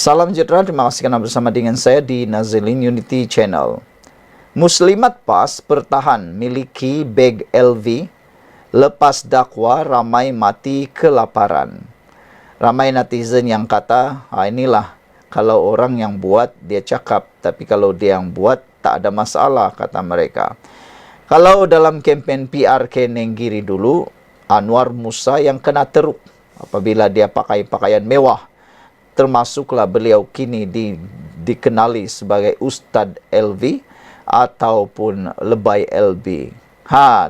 Salam sejahtera, terima kasih karena bersama dengan saya di Nazilin Unity Channel. Muslimat PAS bertahan miliki beg LV, lepas dakwa ramai mati kelaparan. Ramai netizen yang kata, inilah kalau orang yang buat dia cakap, tapi kalau dia yang buat tak ada masalah, kata mereka. Kalau dalam kempen PRK Nenggiri dulu, Anwar Musa yang kena teruk apabila dia pakai pakaian mewah. Termasuklah beliau kini dikenali sebagai Ustadz LV ataupun Lebay LV.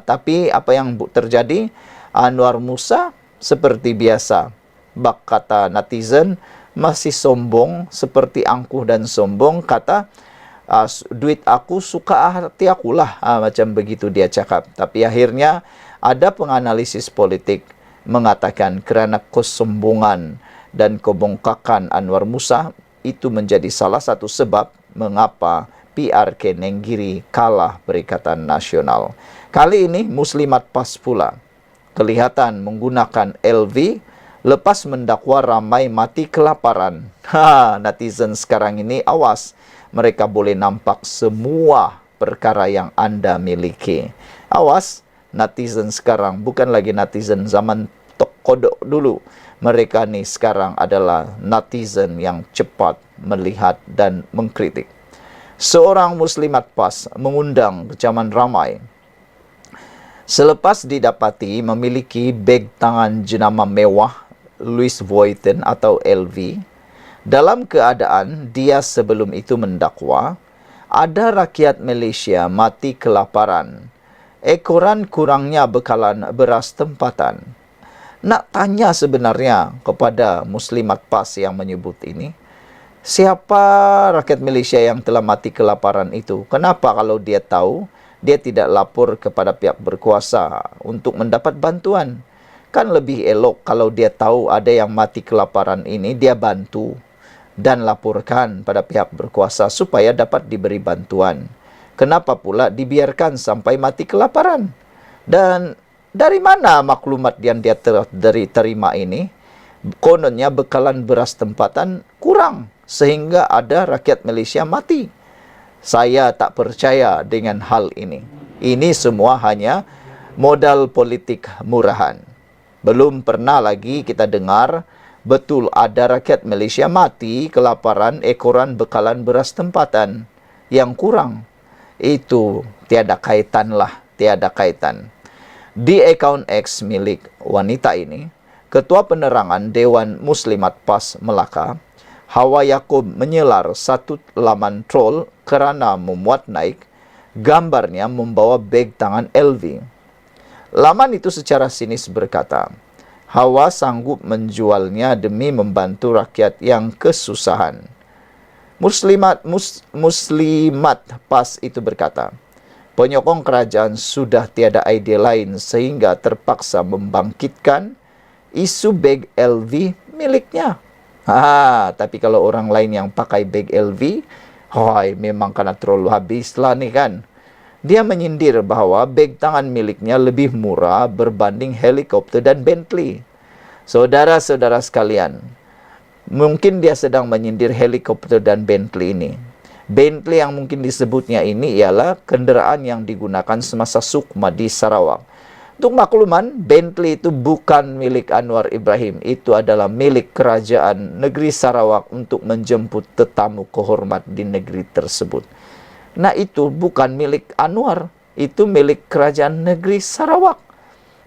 Tapi apa yang terjadi? Anwar Musa seperti biasa, bak kata netizen, masih sombong, seperti angkuh dan sombong, kata, duit aku suka hati akulah, macam begitu dia cakap. Tapi akhirnya ada penganalisis politik mengatakan kerana kesombongan dan kebongkakan Anwar Musa itu menjadi salah satu sebab mengapa PRK Nenggiri kalah Perikatan Nasional. Kali ini Muslimat PAS pula kelihatan menggunakan LV lepas mendakwa ramai mati kelaparan. Netizen sekarang ini awas, mereka boleh nampak semua perkara yang Anda miliki. Awas, netizen sekarang bukan lagi netizen zaman tok kodok dulu. Mereka ni sekarang adalah netizen yang cepat melihat dan mengkritik. Seorang Muslimat PAS mengundang kecaman ramai selepas didapati memiliki beg tangan jenama mewah Louis Vuitton atau LV, dalam keadaan dia sebelum itu mendakwa ada rakyat Malaysia mati kelaparan, ekoran kurangnya bekalan beras tempatan. Nak tanya sebenarnya kepada Muslimat PAS yang menyebut ini, siapa rakyat Malaysia yang telah mati kelaparan itu? Kenapa kalau dia tahu, dia tidak lapor kepada pihak berkuasa untuk mendapat bantuan? Kan lebih elok kalau dia tahu ada yang mati kelaparan ini, dia bantu dan laporkan pada pihak berkuasa supaya dapat diberi bantuan. Kenapa pula dibiarkan sampai mati kelaparan? Dan dari mana maklumat yang dia terima ini? Kononnya bekalan beras tempatan kurang sehingga ada rakyat Malaysia mati. Saya tak percaya dengan hal ini. Ini semua hanya modal politik murahan. Belum pernah lagi kita dengar betul ada rakyat Malaysia mati kelaparan ekoran bekalan beras tempatan yang kurang. Itu tiada kaitanlah, tiada kaitan. Di akaun X milik wanita ini, Ketua Penerangan Dewan Muslimat PAS Melaka, Hawa Yaakob, menyelar satu laman troll kerana memuat naik gambarnya membawa beg tangan LV. Laman itu secara sinis berkata, Hawa sanggup menjualnya demi membantu rakyat yang kesusahan. Muslimat PAS itu berkata, penyokong kerajaan sudah tiada idea lain sehingga terpaksa membangkitkan isu beg LV miliknya. Tapi kalau orang lain yang pakai beg LV, memang kena terlalu habislah ni kan. Dia menyindir bahawa beg tangan miliknya lebih murah berbanding helikopter dan Bentley. Saudara-saudara sekalian, mungkin dia sedang menyindir helikopter dan Bentley ini. Bentley yang mungkin disebutnya ini ialah kenderaan yang digunakan semasa Sukma di Sarawak. Untuk makluman, Bentley itu bukan milik Anwar Ibrahim. Itu adalah milik kerajaan negeri Sarawak untuk menjemput tetamu kehormat di negeri tersebut. Nah, itu bukan milik Anwar. Itu milik kerajaan negeri Sarawak.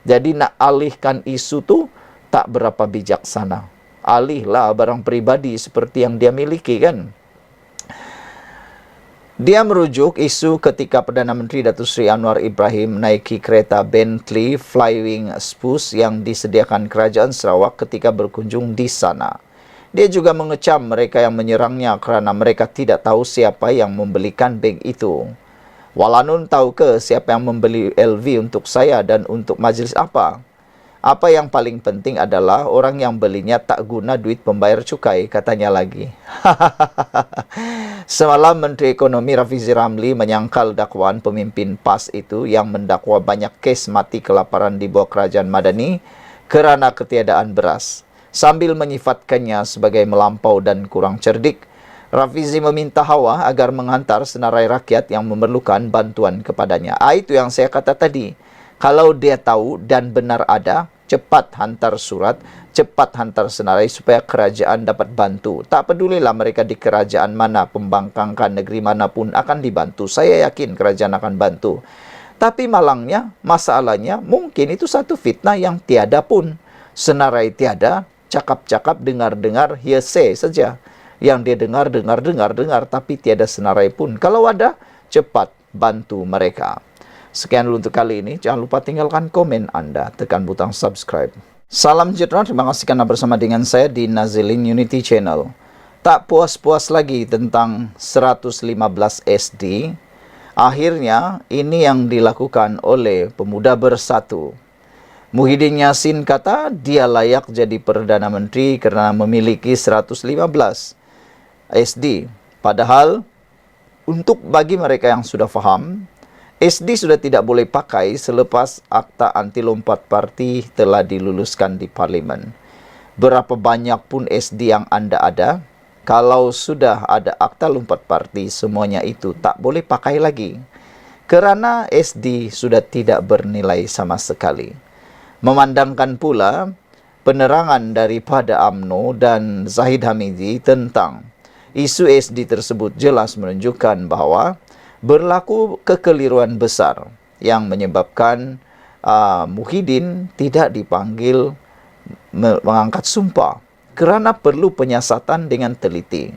Jadi nak alihkan isu tu tak berapa bijaksana. Alihlah barang pribadi seperti yang dia miliki kan. Dia merujuk isu ketika Perdana Menteri Datuk Seri Anwar Ibrahim menaiki kereta Bentley Flywing Spruce yang disediakan Kerajaan Sarawak ketika berkunjung di sana. Dia juga mengecam mereka yang menyerangnya kerana mereka tidak tahu siapa yang membelikan beg itu. Walanun tahu ke siapa yang membeli LV untuk saya dan untuk majlis apa? Apa yang paling penting adalah orang yang belinya tak guna duit pembayar cukai, katanya lagi. Semalam Menteri Ekonomi Rafizi Ramli menyangkal dakwaan pemimpin PAS itu yang mendakwa banyak kes mati kelaparan di bawah kerajaan Madani kerana ketiadaan beras. sambil menyifatkannya sebagai melampau dan kurang cerdik. Rafizi meminta Hawa agar menghantar senarai rakyat yang memerlukan bantuan kepadanya. Itu yang saya kata tadi. Kalau dia tahu dan benar ada, cepat hantar surat, cepat hantar senarai supaya kerajaan dapat bantu. Tak pedulilah mereka di kerajaan mana, pembangkangkan negeri manapun akan dibantu. Saya yakin kerajaan akan bantu. Tapi malangnya, masalahnya, mungkin itu satu fitnah yang tiada pun. Senarai tiada, cakap-cakap, dengar-dengar, hearsay saja. Yang dia dengar, tapi tiada senarai pun. Kalau ada, cepat bantu mereka. Sekian dulu untuk kali ini. Jangan lupa tinggalkan komen Anda. Tekan butang subscribe. Salam sejahtera. Terima kasih karena bersama dengan saya di Nazilin Unity Channel. Tak puas-puas lagi tentang 115 SD. Akhirnya, ini yang dilakukan oleh Pemuda Bersatu. Muhyiddin Yassin kata dia layak jadi Perdana Menteri kerana memiliki 115 SD. Padahal, untuk bagi mereka yang sudah faham, SD sudah tidak boleh pakai selepas Akta Anti Lompat Parti telah diluluskan di Parlimen. Berapa banyak pun SD yang anda ada, kalau sudah ada Akta Lompat Parti, semuanya itu tak boleh pakai lagi. Kerana SD sudah tidak bernilai sama sekali. Memandangkan pula penerangan daripada UMNO dan Zahid Hamidi tentang isu SD tersebut jelas menunjukkan bahawa berlaku kekeliruan besar yang menyebabkan Muhyiddin tidak dipanggil mengangkat sumpah kerana perlu penyiasatan dengan teliti.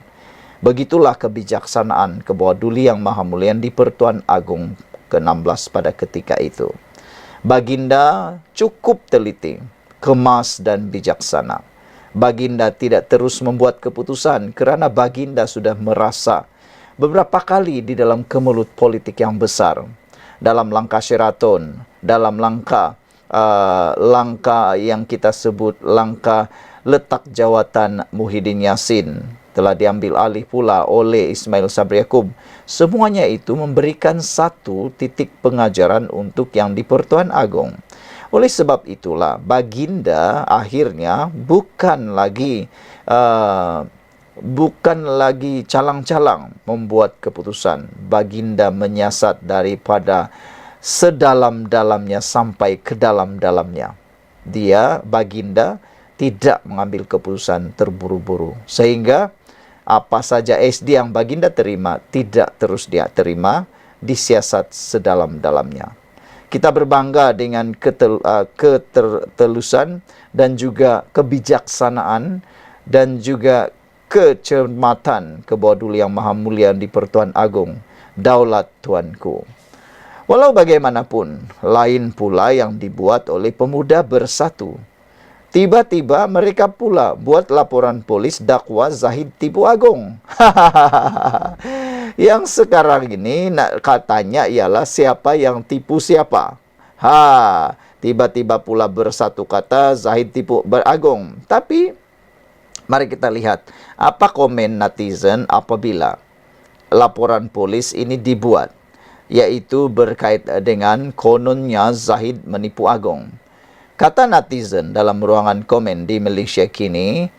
Begitulah kebijaksanaan kebawah duli yang Maha Mulia di Pertuan Agong ke-16 pada ketika itu. Baginda cukup teliti, kemas dan bijaksana. Baginda tidak terus membuat keputusan kerana Baginda sudah merasa beberapa kali di dalam kemelut politik yang besar. Dalam langkah Sheraton, dalam langkah yang kita sebut langkah letak jawatan Muhyiddin Yassin telah diambil alih pula oleh Ismail Sabri Yaakob. Semuanya itu memberikan satu titik pengajaran untuk yang di Pertuan Agong. Oleh sebab itulah, Baginda akhirnya bukan lagi calang-calang membuat keputusan. Baginda menyiasat daripada sedalam-dalamnya sampai ke dalam-dalamnya. Baginda tidak mengambil keputusan terburu-buru. Sehingga apa saja SD yang Baginda terima tidak terus dia terima, disiasat sedalam-dalamnya. Kita berbangga dengan ketelusan dan juga kebijaksanaan dan juga kecermatan kebawah duli yang Maha Mulia di Pertuan Agong, Daulat Tuanku. Walau bagaimanapun, lain pula yang dibuat oleh Pemuda Bersatu. Tiba-tiba mereka pula buat laporan polis dakwa Zahid tipu Agong. Yang sekarang ini katanya ialah siapa yang tipu siapa. Tiba-tiba pula Bersatu kata Zahid tipu Agong. Tapi mari kita lihat apa komen netizen apabila laporan polis ini dibuat, yaitu berkait dengan kononnya Zahid menipu Agong. Kata netizen dalam ruangan komen di Malaysia kini,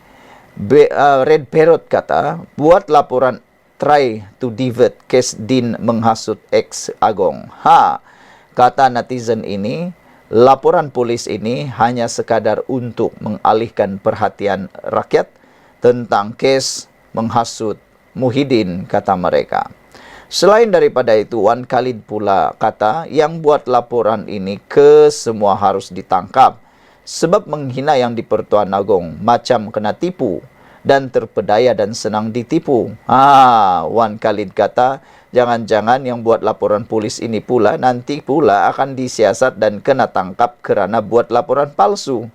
Red Parrot kata, buat laporan try to divert kes Din menghasut ex Agong. Kata netizen ini, laporan polis ini hanya sekadar untuk mengalihkan perhatian rakyat tentang kes menghasut Muhyiddin, kata mereka. Selain daripada itu, Wan Khalid pula kata yang buat laporan ini semua harus ditangkap sebab menghina yang di Pertuan Agong macam kena tipu dan terpedaya dan senang ditipu. Wan Khalid kata jangan-jangan yang buat laporan polis ini pula nanti pula akan disiasat dan kena tangkap kerana buat laporan palsu.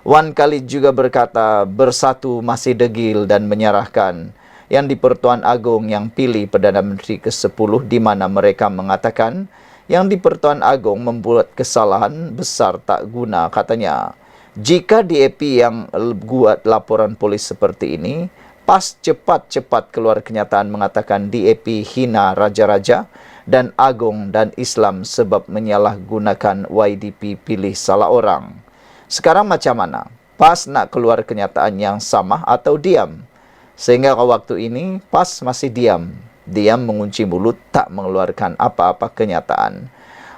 Wan Khalid juga berkata Bersatu masih degil dan menyerahkan yang di Pertuan Agong yang pilih Perdana Menteri ke-10 di mana mereka mengatakan yang di Pertuan Agong membuat kesalahan besar tak guna, katanya. Jika DAP yang buat laporan polis seperti ini, pas cepat-cepat keluar kenyataan mengatakan DAP hina raja-raja dan Agong dan Islam sebab menyalahgunakan YDP pilih salah orang. Sekarang macam mana? PAS nak keluar kenyataan yang sama atau diam. Sehingga waktu ini PAS masih diam. Diam mengunci mulut, tak mengeluarkan apa-apa kenyataan.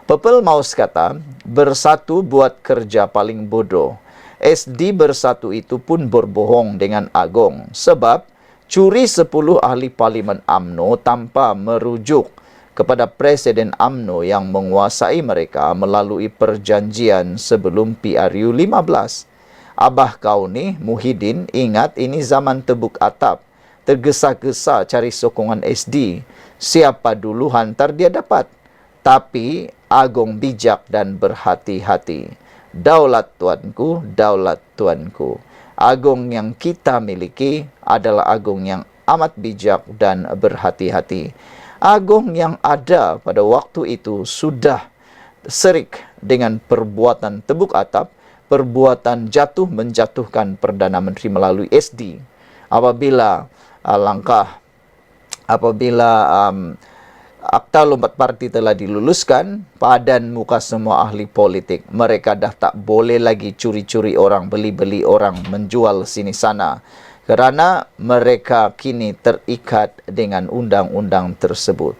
Purple Mouse kata, bersatu buat kerja paling bodoh. SD bersatu itu pun berbohong dengan Agong. Sebab curi 10 ahli parlimen UMNO tanpa merujuk kepada Presiden UMNO yang menguasai mereka melalui perjanjian sebelum PRU 15. Abah kau ni, Muhyiddin, ingat ini zaman tebuk atap. Tergesa-gesa cari sokongan SD. Siapa dulu hantar dia dapat. Tapi Agong bijak dan berhati-hati. Daulat tuanku, daulat tuanku. Agong yang kita miliki adalah Agong yang amat bijak dan berhati-hati. Agong yang ada pada waktu itu sudah serik dengan perbuatan tebuk atap, perbuatan jatuh menjatuhkan Perdana Menteri melalui SD. Apabila Akta Lompat Parti telah diluluskan, padan muka semua ahli politik. Mereka dah tak boleh lagi curi-curi orang, beli-beli orang, menjual sini sana. Kerana mereka kini terikat dengan undang-undang tersebut.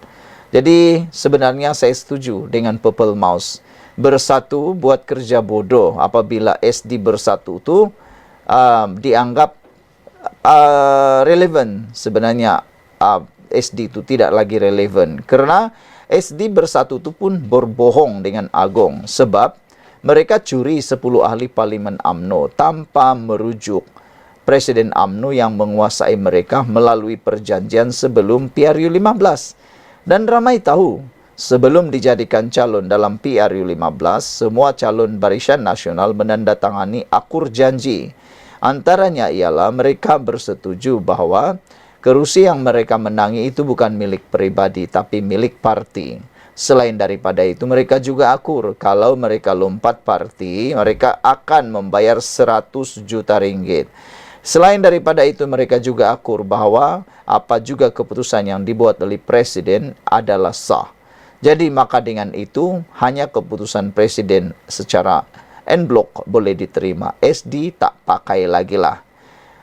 Jadi sebenarnya saya setuju dengan Purple Mouse. Bersatu buat kerja bodoh apabila SD bersatu itu dianggap relevan. Sebenarnya SD itu tidak lagi relevan. Kerana SD bersatu itu pun berbohong dengan Agong. Sebab mereka curi 10 ahli parlimen UMNO tanpa merujuk Presiden UMNO yang menguasai mereka melalui perjanjian sebelum PRU 15. Dan ramai tahu, sebelum dijadikan calon dalam PRU 15, semua calon Barisan Nasional menandatangani akur janji. Antaranya ialah mereka bersetuju bahawa kerusi yang mereka menangi itu bukan milik peribadi tapi milik parti. Selain daripada itu, mereka juga akur kalau mereka lompat parti, mereka akan membayar 100 juta ringgit. Selain daripada itu, mereka juga akur bahawa apa juga keputusan yang dibuat oleh Presiden adalah sah. Jadi maka dengan itu, hanya keputusan Presiden secara en bloc boleh diterima. SD tak pakai lagi lah.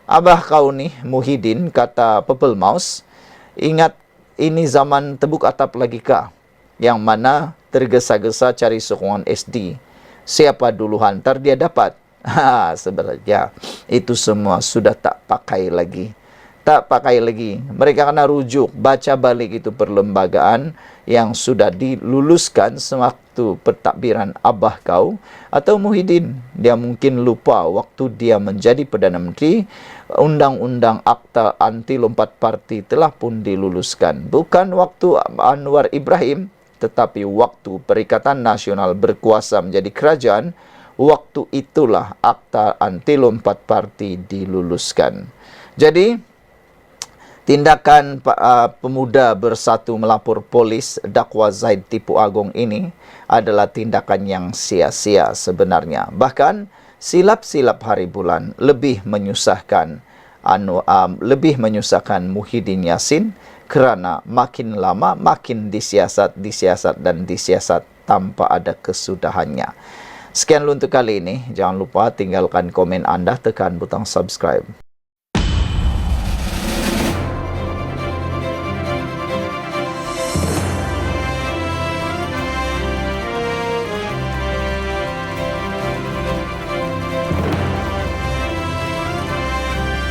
Abah kau ni, Muhyiddin, kata Purple Mouse, ingat ini zaman tebuk atap lagi kah? Yang mana tergesa-gesa cari sokongan SD. Siapa dulu hantar dia dapat. Sebenarnya itu semua sudah tak pakai lagi. Tak pakai lagi. Mereka kena rujuk, baca balik itu perlembagaan yang sudah diluluskan sewaktu pentadbiran abah kau atau Muhyiddin. Dia mungkin lupa waktu dia menjadi Perdana Menteri, undang-undang Akta Anti Lompat Parti telah pun diluluskan. Bukan waktu Anwar Ibrahim, tetapi waktu Perikatan Nasional berkuasa menjadi kerajaan, waktu itulah Akta Anti Lompat Parti diluluskan. Jadi tindakan pemuda bersatu melapor polis dakwa Zaid tipu Agong ini adalah tindakan yang sia-sia sebenarnya. Bahkan silap-silap hari bulan lebih menyusahkan Muhyiddin Yassin kerana makin lama makin disiasat tanpa ada kesudahannya. Sekian untuk kali ini. Jangan lupa tinggalkan komen anda, tekan butang subscribe.